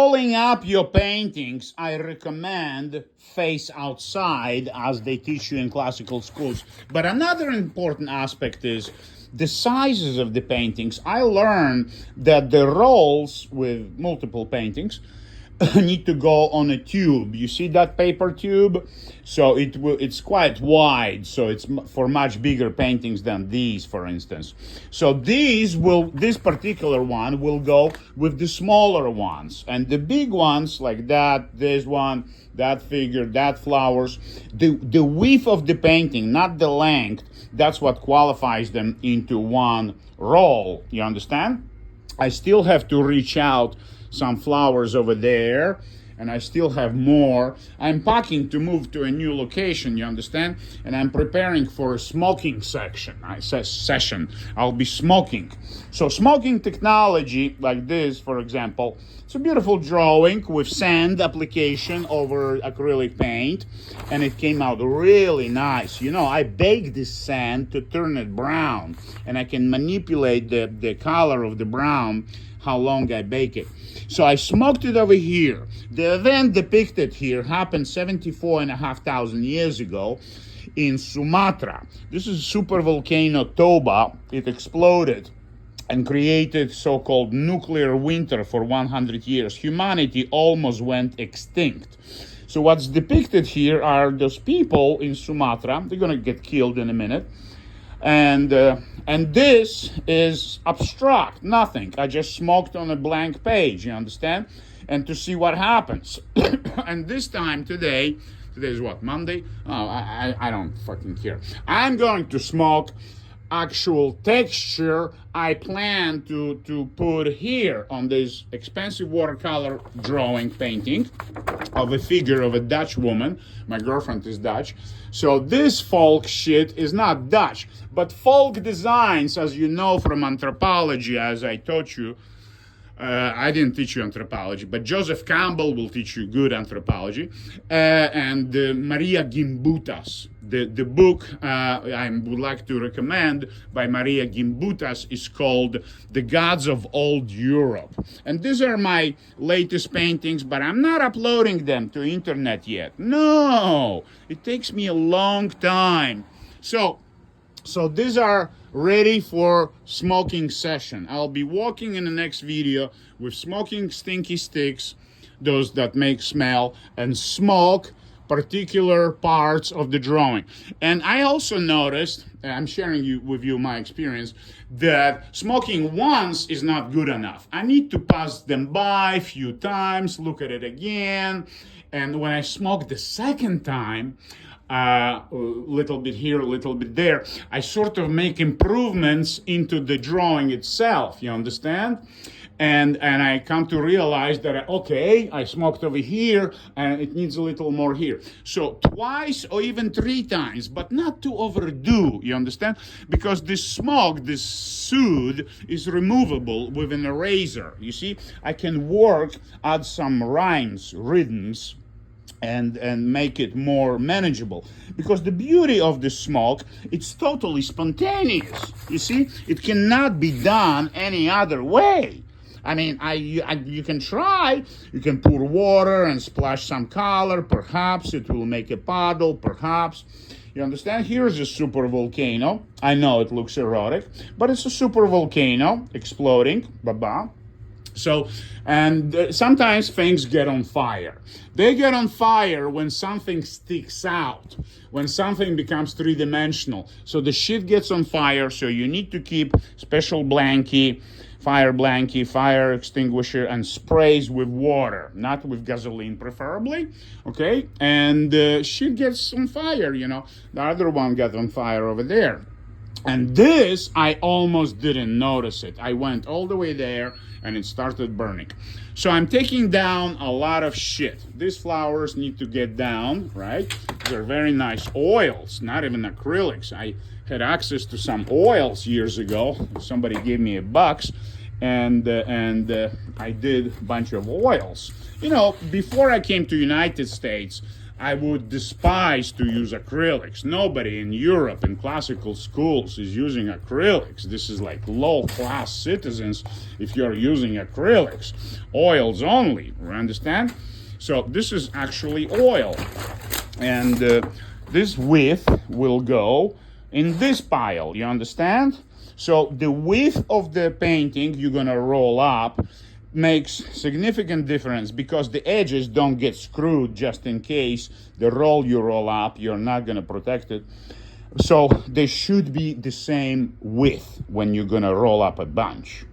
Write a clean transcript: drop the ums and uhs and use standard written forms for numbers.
Rolling up your paintings, I recommend face outside, as they teach you in classical schools. But another important aspect is the sizes of the paintings. I learned that the rolls with multiple paintings need to go on a tube. You see that paper tube? So it's quite wide, so it's for much bigger paintings than these, for instance. So this particular one will go with the smaller ones, and the big ones like that, this one, that figure, that flowers, the width of the painting, not the length, that's what qualifies them into one roll. You understand? I still have to reach out some flowers over there, and I still have more. I'm packing to move to a new location, you understand? And I'm preparing for a smoking session. I'll be smoking. So smoking technology like this, for example, it's a beautiful drawing with sand application over acrylic paint, and it came out really nice. You know, I baked this sand to turn it brown, and I can manipulate the color of the brown how long I bake it. So I smoked it over here. The event depicted here happened 74,500 years ago in Sumatra. This is super volcano Toba. It exploded and created so-called nuclear winter for 100 years. Humanity almost went extinct. So what's depicted here are those people in Sumatra. They're gonna get killed in a minute. And this is abstract, nothing. I just smoked on a blank page, you understand? And to see what happens. And this time today is what, Monday? Oh, I don't fucking care. I'm going to smoke actual texture I plan to put here on this expensive watercolor drawing painting of a figure of a Dutch woman. My girlfriend is Dutch. So this folk shit is not Dutch, but folk designs, as you know from anthropology, as I taught you, I didn't teach you anthropology, but Joseph Campbell will teach you good anthropology, and Maria Gimbutas. The book I would like to recommend by Maria Gimbutas is called The Gods of Old Europe. And these are my latest paintings, but I'm not uploading them to internet yet. No, it takes me a long time. So these are ready for smoking session. I'll be walking in the next video with smoking stinky sticks, those that make smell, and smoke particular parts of the drawing. And I also noticed, I'm sharing with you my experience, that smoking once is not good enough. I need to pass them by a few times, look at it again, and when I smoke the second time, a little bit here, a little bit there, I sort of make improvements into the drawing itself, you understand? And I come to realize that, okay, I smoked over here and it needs a little more here. So twice or even 3 times, but not to overdo, you understand? Because this smoke, this soot, is removable with an eraser. You see, I can add some rhythms, and make it more manageable. Because the beauty of the smoke, it's totally spontaneous. You see, it cannot be done any other way. I mean, you can try, you can pour water and splash some color, perhaps it will make a puddle, perhaps. You understand? Here's a super volcano. I know it looks erotic, but it's a super volcano exploding, baba. So, and sometimes things get on fire. They get on fire when something sticks out, when something becomes 3-dimensional. So the shit gets on fire, so you need to keep special fire extinguisher, and sprays with water, not with gasoline preferably, okay? And shit gets on fire, you know. The other one got on fire over there. And this, I almost didn't notice it. I went all the way there and it started burning. So I'm taking down a lot of shit. These flowers need to get down, right? They're very nice oils, not even acrylics. I had access to some oils years ago. Somebody gave me $1, and I did a bunch of oils. You know, before I came to United States, I would despise to use acrylics. Nobody in Europe in classical schools is using acrylics. This is like low-class citizens if you're using acrylics. Oils only, understand? So this is actually oil. And this width will go in this pile, you understand? So the width of the painting you're gonna roll up makes significant difference because the edges don't get screwed just in case the roll you roll up, you're not gonna protect it. So they should be the same width when you're gonna roll up a bunch.